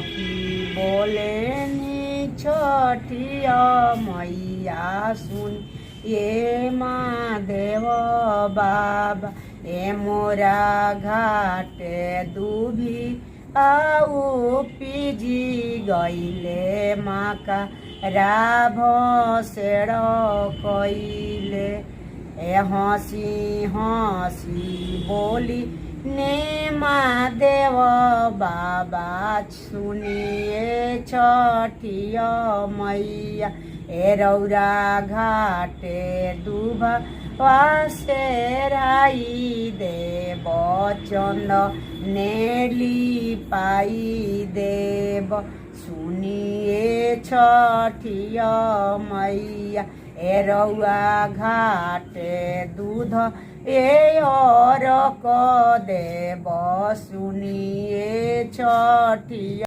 की बोलेनी छठिया मैया सुन ये महादेव बाबा ए मोरा घाटे दुभी आऊ पिजी गईले माका राभ सेड़ कइले ए हंसी हंसी बोली ने महादेव बाबा सुनिए छठिया मैया ए रौरा घाटे दुभा वासेराई देव चंद नेली पाई देव सुनिए छठिया मैया ए रौआ घाटे दूध ए और क देव सुनिए छठिया।